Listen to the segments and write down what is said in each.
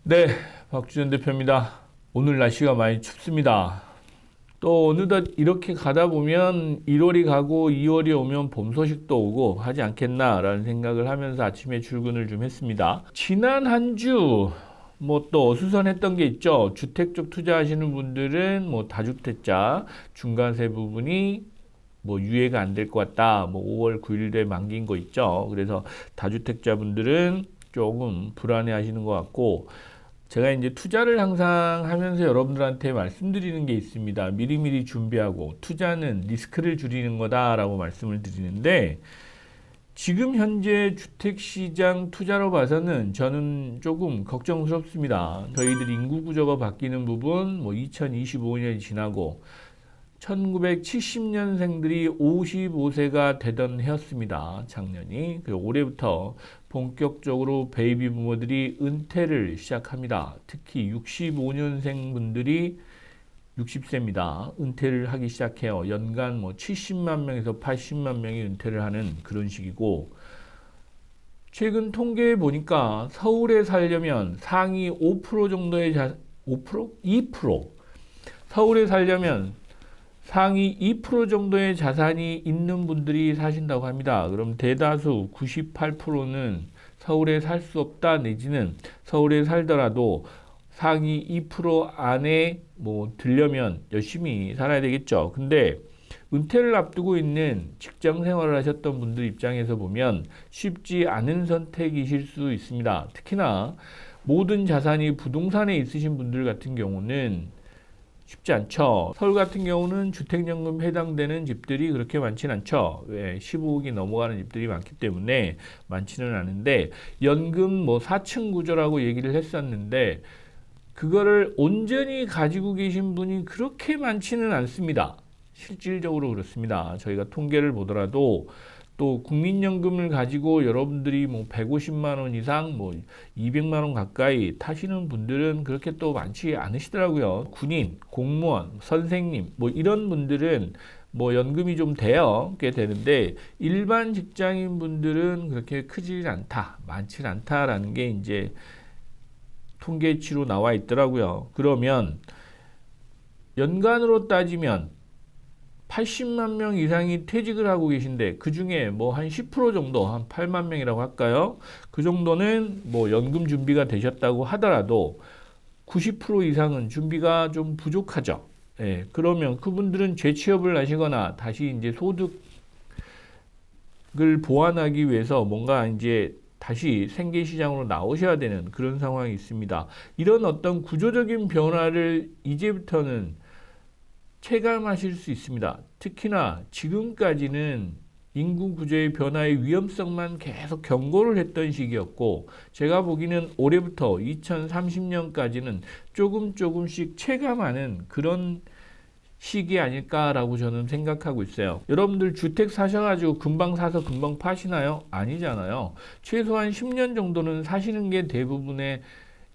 네, 박주전 대표입니다. 오늘 날씨가 많이 춥습니다. 또 어느덧 이렇게 가다 보면 1월이 가고 2월이 오면 봄 소식도 오고 하지 않겠나라는 생각을 하면서 아침에 출근을 좀 했습니다. 지난 한 주 뭐 또 어수선했던 게 있죠. 주택 쪽 투자하시는 분들은 뭐 다주택자 중간세 부분이 뭐 유예가 안 될 것 같다. 뭐 5월 9일에 만기인 거 있죠. 그래서 다주택자분들은 조금 불안해 하시는 것 같고, 제가 이제 투자를 항상 하면서 여러분들한테 말씀드리는 게 있습니다. 미리미리 준비하고 투자는 리스크를 줄이는 거다라고 말씀을 드리는데, 지금 현재 주택시장 투자로 봐서는 저는 조금 걱정스럽습니다. 저희들 인구 구조가 바뀌는 부분, 뭐 2025년이 지나고 1970년생들이 55세가 되던 해였습니다. 작년이. 그리고 올해부터 본격적으로 베이비 부모들이 은퇴를 시작합니다. 특히 65년생 분들이 60세입니다. 은퇴를 하기 시작해요. 연간 뭐 70만 명에서 80만 명이 은퇴를 하는 그런 시기고, 최근 통계에 보니까 서울에 살려면 상위 5% 정도의 5%? 2%. 서울에 살려면 상위 2% 정도의 자산이 있는 분들이 사신다고 합니다. 그럼 대다수 98%는 서울에 살 수 없다, 내지는 서울에 살더라도 상위 2% 안에 뭐 들려면 열심히 살아야 되겠죠. 근데 은퇴를 앞두고 있는 직장 생활을 하셨던 분들 입장에서 보면 쉽지 않은 선택이실 수 있습니다. 특히나 모든 자산이 부동산에 있으신 분들 같은 경우는 쉽지 않죠. 서울 같은 경우는 주택연금 해당되는 집들이 그렇게 많지는 않죠. 왜? 15억이 넘어가는 집들이 많기 때문에 많지는 않은데, 연금 뭐 4층 구조라고 얘기를 했었는데 그거를 온전히 가지고 계신 분이 그렇게 많지는 않습니다. 실질적으로 그렇습니다. 저희가 통계를 보더라도 또 국민연금을 가지고 여러분들이 뭐 150만 원 이상, 뭐 200만 원 가까이 타시는 분들은 그렇게 또 많지 않으시더라고요. 군인, 공무원, 선생님 뭐 이런 분들은 뭐 연금이 좀 돼요. 꽤 되는데 일반 직장인 분들은 그렇게 크지 않다, 많지 않다라는 게 이제 통계치로 나와 있더라고요. 그러면 연간으로 따지면 80만 명 이상이 퇴직을 하고 계신데, 그 중에 뭐 한 10% 정도, 한 8만 명이라고 할까요? 그 정도는 뭐 연금 준비가 되셨다고 하더라도 90% 이상은 준비가 좀 부족하죠. 예, 그러면 그분들은 재취업을 하시거나 다시 이제 소득을 보완하기 위해서 뭔가 이제 다시 생계 시장으로 나오셔야 되는 그런 상황이 있습니다. 이런 어떤 구조적인 변화를 이제부터는 체감하실 수 있습니다. 특히나 지금까지는 인구 구조의 변화의 위험성만 계속 경고를 했던 시기였고, 제가 보기에는 올해부터 2030년까지는 조금씩 체감하는 그런 시기 아닐까라고 저는 생각하고 있어요. 여러분들 주택 사셔가지고 금방 사서 금방 파시나요? 아니잖아요. 최소한 10년 정도는 사시는 게 대부분의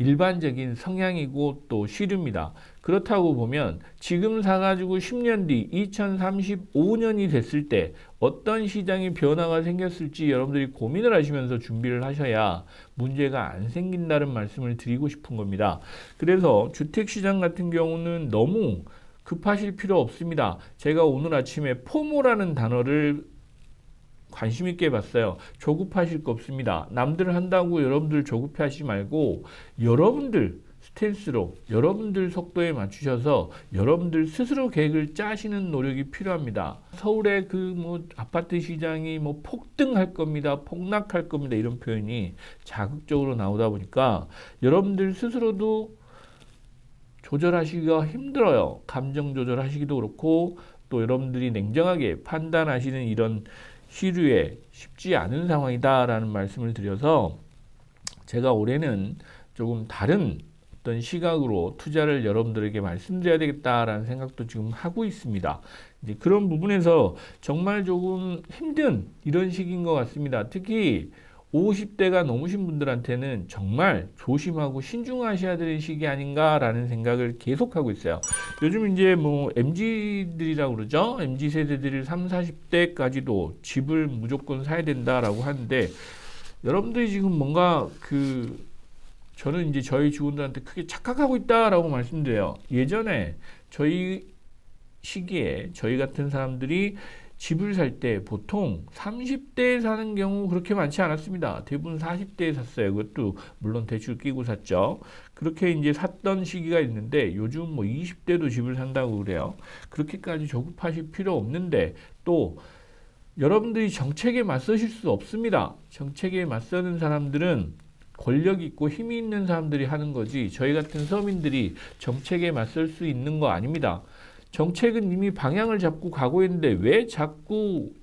일반적인 성향이고 또 시류입니다. 그렇다고 보면 지금 사가지고 10년 뒤 2035년이 됐을 때 어떤 시장의 변화가 생겼을지 여러분들이 고민을 하시면서 준비를 하셔야 문제가 안 생긴다는 말씀을 드리고 싶은 겁니다. 그래서 주택시장 같은 경우는 너무 급하실 필요 없습니다. 제가 오늘 아침에 포모라는 단어를 관심 있게 봤어요. 조급하실 거 없습니다. 남들 한다고 여러분들 조급해 하시지 말고 여러분들 스탠스로 여러분들 속도에 맞추셔서 여러분들 스스로 계획을 짜시는 노력이 필요합니다. 서울의 그 뭐 아파트 시장이 뭐 폭등할 겁니다, 폭락할 겁니다, 이런 표현이 자극적으로 나오다 보니까 여러분들 스스로도 조절하시기가 힘들어요. 감정 조절하시기도 그렇고, 또 여러분들이 냉정하게 판단하시는 이런 시류에 쉽지 않은 상황이다라는 말씀을 드려서, 제가 올해는 조금 다른 어떤 시각으로 투자를 여러분들에게 말씀드려야 되겠다라는 생각도 지금 하고 있습니다. 이제 그런 부분에서 정말 조금 힘든 이런 시기인 것 같습니다. 특히 50대가 넘으신 분들한테는 정말 조심하고 신중하셔야 되는 시기 아닌가라는 생각을 계속하고 있어요. 요즘 이제 뭐 MZ들이라고 그러죠. MZ 세대들이 30, 40대까지도 집을 무조건 사야 된다라고 하는데, 여러분들이 지금 뭔가 그 저는 이제 저희 직원들한테 크게 착각하고 있다라고 말씀드려요. 예전에 저희 시기에 저희 같은 사람들이 집을 살 때 보통 30대에 사는 경우 그렇게 많지 않았습니다. 대부분 40대에 샀어요. 그것도 물론 대출 끼고 샀죠. 그렇게 이제 샀던 시기가 있는데 요즘 뭐 20대도 집을 산다고 그래요. 그렇게까지 조급하실 필요 없는데 또 여러분들이 정책에 맞서실 수 없습니다. 정책에 맞서는 사람들은 권력 있고 힘이 있는 사람들이 하는 거지 저희 같은 서민들이 정책에 맞설 수 있는 거 아닙니다. 정책은 이미 방향을 잡고 가고 있는데 왜 자꾸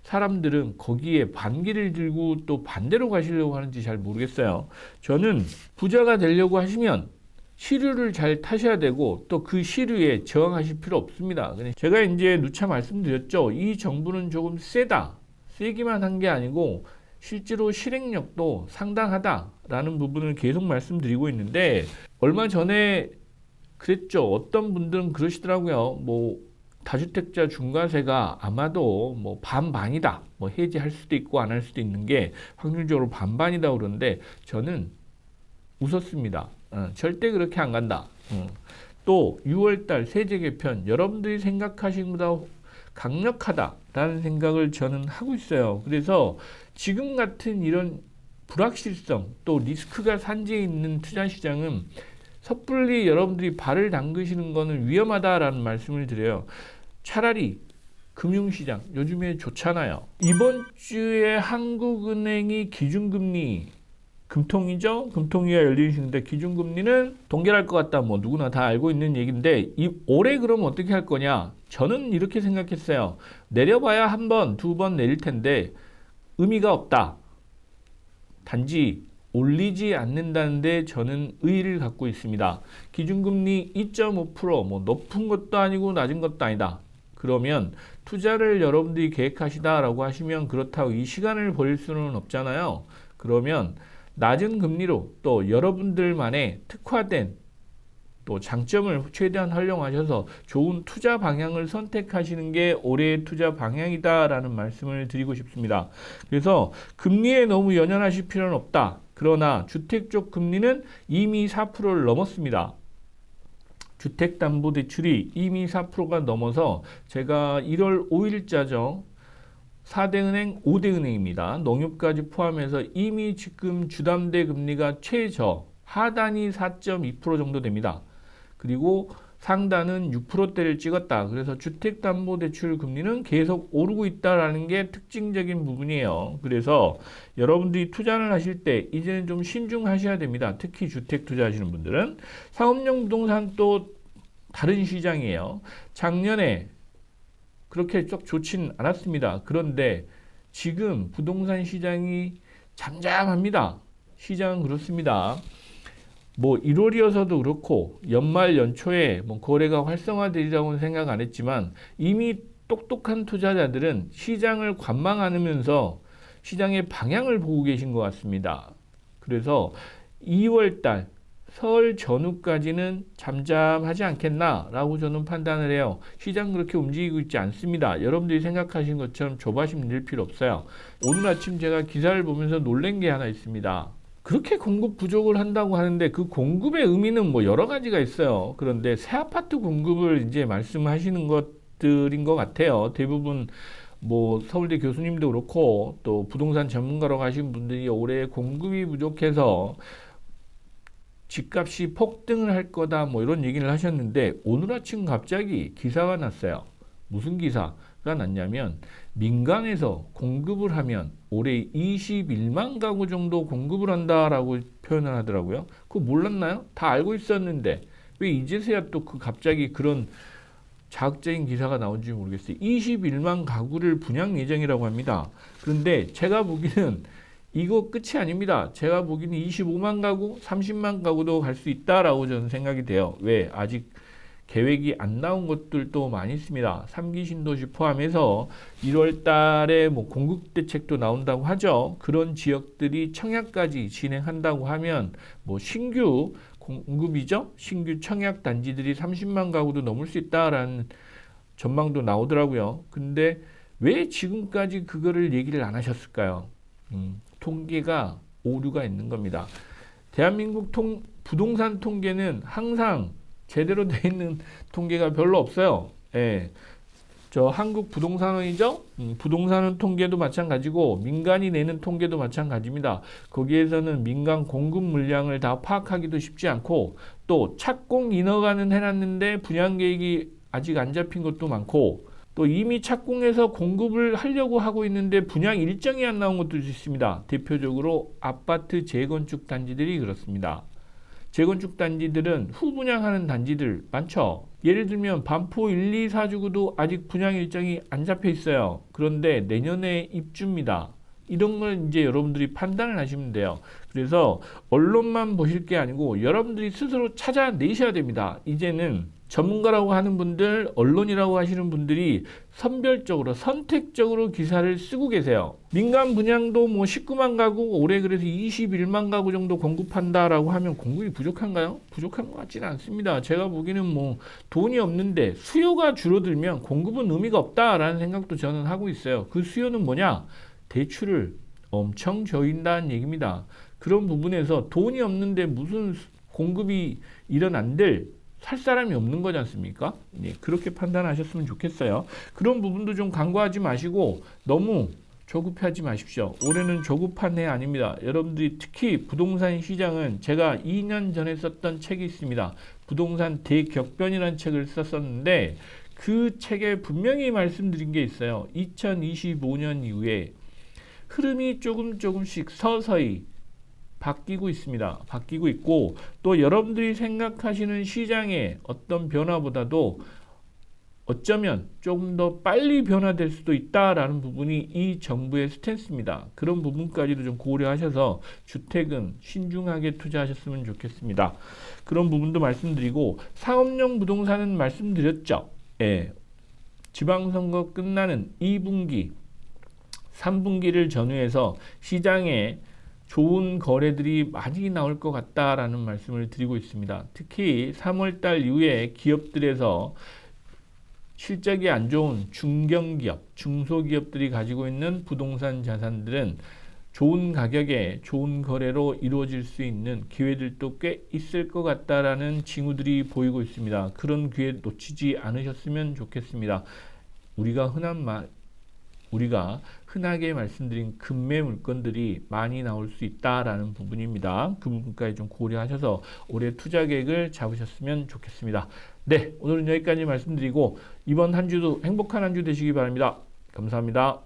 사람들은 거기에 반기를 들고 또 반대로 가시려고 하는지 잘 모르겠어요. 저는 부자가 되려고 하시면 시류를 잘 타셔야 되고 또 그 시류에 저항하실 필요 없습니다. 제가 이제 누차 말씀드렸죠. 이 정부는 조금 세다. 세기만 한 게 아니고 실제로 실행력도 상당하다라는 부분을 계속 말씀드리고 있는데 얼마 전에 그랬죠. 어떤 분들은 그러시더라고요. 뭐 다주택자 중과세가 아마도 뭐 반반이다. 뭐 해지할 수도 있고 안 할 수도 있는 게 확률적으로 반반이다 그러는데 저는 웃었습니다. 절대 그렇게 안 간다. 또 6월달 세제 개편 여러분들이 생각하신 것보다 강력하다라는 생각을 저는 하고 있어요. 그래서 지금 같은 이런 불확실성 또 리스크가 산재해 있는 투자 시장은 섣불리 여러분들이 발을 담그시는 거는 위험하다라는 말씀을 드려요. 차라리 금융시장 요즘에 좋잖아요. 이번 주에 한국은행이 기준금리 금통이죠. 금통위가 열리는데 기준금리는 동결할 것 같다. 뭐 누구나 다 알고 있는 얘기인데 올해 그럼 어떻게 할 거냐? 저는 이렇게 생각했어요. 내려봐야 한 번, 두 번 내릴 텐데 의미가 없다. 단지 올리지 않는다는데 저는 의의를 갖고 있습니다. 기준금리 2.5% 뭐 높은 것도 아니고 낮은 것도 아니다. 그러면 투자를 여러분들이 계획하시다라고 하시면 그렇다고 이 시간을 버릴 수는 없잖아요. 그러면 낮은 금리로 또 여러분들만의 특화된 또 장점을 최대한 활용하셔서 좋은 투자 방향을 선택하시는 게 올해의 투자 방향이다라는 말씀을 드리고 싶습니다. 그래서 금리에 너무 연연하실 필요는 없다. 그러나 주택 쪽 금리는 이미 4%를 넘었습니다. 주택담보대출이 이미 4%가 넘어서 제가 1월 5일자죠. 4대 은행, 5대 은행입니다. 농협까지 포함해서 이미 지금 주담대 금리가 최저 하단이 4.2% 정도 됩니다. 그리고 상단은 6%대를 찍었다. 그래서 주택담보대출 금리는 계속 오르고 있다는 게 특징적인 부분이에요. 그래서 여러분들이 투자를 하실 때 이제는 좀 신중하셔야 됩니다. 특히 주택 투자하시는 분들은. 상업용 부동산 또 다른 시장이에요. 작년에 그렇게 썩 좋진 않았습니다. 그런데 지금 부동산 시장이 잠잠합니다. 시장은 그렇습니다. 뭐 1월이어서도 그렇고 연말 연초에 뭐 거래가 활성화되리라고는 생각 안 했지만 이미 똑똑한 투자자들은 시장을 관망하면서 시장의 방향을 보고 계신 것 같습니다. 그래서 2월달 설 전후까지는 잠잠하지 않겠나라고 저는 판단을 해요. 시장 그렇게 움직이고 있지 않습니다. 여러분들이 생각하신 것처럼 조바심 낼 필요 없어요. 오늘 아침 제가 기사를 보면서 놀란 게 하나 있습니다. 그렇게 공급 부족을 한다고 하는데 그 공급의 의미는 뭐 여러 가지가 있어요. 그런데 새 아파트 공급을 이제 말씀하시는 것들인 것 같아요. 대부분 뭐 서울대 교수님도 그렇고 또 부동산 전문가로 가신 분들이 올해 공급이 부족해서 집값이 폭등을 할 거다 뭐 이런 얘기를 하셨는데 오늘 아침 갑자기 기사가 났어요. 무슨 기사가 났냐면 민간에서 공급을 하면 올해 21만 가구 정도 공급을 한다라고 표현을 하더라고요. 그거 몰랐나요? 다 알고 있었는데 왜 이제서야 또 그 갑자기 그런 자극적인 기사가 나온지 모르겠어요. 21만 가구를 분양 예정이라고 합니다. 그런데 제가 보기에는 이거 끝이 아닙니다. 제가 보기에는 25만 가구, 30만 가구도 갈 수 있다라고 저는 생각이 돼요. 왜? 아직 계획이 안 나온 것들도 많이 있습니다. 3기 신도시 포함해서 1월 달에 뭐 공급 대책도 나온다고 하죠. 그런 지역들이 청약까지 진행한다고 하면 뭐 신규 공급이죠. 신규 청약 단지들이 30만 가구도 넘을 수 있다라는 전망도 나오더라고요. 근데 왜 지금까지 그거를 얘기를 안 하셨을까요? 통계가 오류가 있는 겁니다. 대한민국 부동산 통계는 항상 제대로 돼 있는 통계가 별로 없어요. 예. 저 한국부동산원이죠? 부동산원 통계도 마찬가지고 민간이 내는 통계도 마찬가지입니다. 거기에서는 민간 공급 물량을 다 파악하기도 쉽지 않고 또 착공 인허가는 해놨는데 분양 계획이 아직 안 잡힌 것도 많고 또 이미 착공해서 공급을 하려고 하고 있는데 분양 일정이 안 나온 것도 있습니다. 대표적으로 아파트 재건축 단지들이 그렇습니다. 재건축 단지들은 후분양하는 단지들 많죠. 예를 들면 반포 1, 2, 4주구도 아직 분양 일정이 안 잡혀 있어요. 그런데 내년에 입주입니다. 이런 걸 이제 여러분들이 판단을 하시면 돼요. 그래서 언론만 보실 게 아니고 여러분들이 스스로 찾아내셔야 됩니다. 이제는 전문가라고 하는 분들, 언론이라고 하시는 분들이 선별적으로, 선택적으로 기사를 쓰고 계세요. 민간 분양도 뭐 19만 가구, 올해 그래서 21만 가구 정도 공급한다라고 하면 공급이 부족한가요? 부족한 것 같지는 않습니다. 제가 보기에는 뭐 돈이 없는데 수요가 줄어들면 공급은 의미가 없다라는 생각도 저는 하고 있어요. 그 수요는 뭐냐? 대출을 엄청 조인다는 얘기입니다. 그런 부분에서 돈이 없는데 무슨 공급이 일어난들 살 사람이 없는 거지 않습니까? 네, 그렇게 판단하셨으면 좋겠어요. 그런 부분도 좀 간과하지 마시고 너무 조급하지 마십시오. 올해는 조급한 해 아닙니다. 여러분들이 특히 부동산 시장은 제가 2년 전에 썼던 책이 있습니다. 부동산 대격변이라는 책을 썼었는데 그 책에 분명히 말씀드린 게 있어요. 2025년 이후에 흐름이 조금씩 서서히 바뀌고 있습니다. 바뀌고 있고 또 여러분들이 생각하시는 시장의 어떤 변화보다도 어쩌면 조금 더 빨리 변화될 수도 있다라는 부분이 이 정부의 스탠스입니다. 그런 부분까지도 좀 고려하셔서 주택은 신중하게 투자하셨으면 좋겠습니다. 그런 부분도 말씀드리고 상업용 부동산은 말씀드렸죠. 예. 지방선거 끝나는 2분기, 3분기를 전후해서 시장에 좋은 거래들이 많이 나올 것 같다라는 말씀을 드리고 있습니다. 특히 3월달 이후에 기업들에서 실적이 안 좋은 중견기업, 중소기업들이 가지고 있는 부동산 자산들은 좋은 가격에 좋은 거래로 이루어질 수 있는 기회들도 꽤 있을 것 같다라는 징후들이 보이고 있습니다. 그런 기회 놓치지 않으셨으면 좋겠습니다. 우리가 흔하게 말씀드린 금매 물건들이 많이 나올 수 있다라는 부분입니다. 그 부분까지 좀 고려하셔서 올해 투자 계획을 잡으셨으면 좋겠습니다. 네, 오늘은 여기까지 말씀드리고 이번 한 주도 행복한 한 주 되시기 바랍니다. 감사합니다.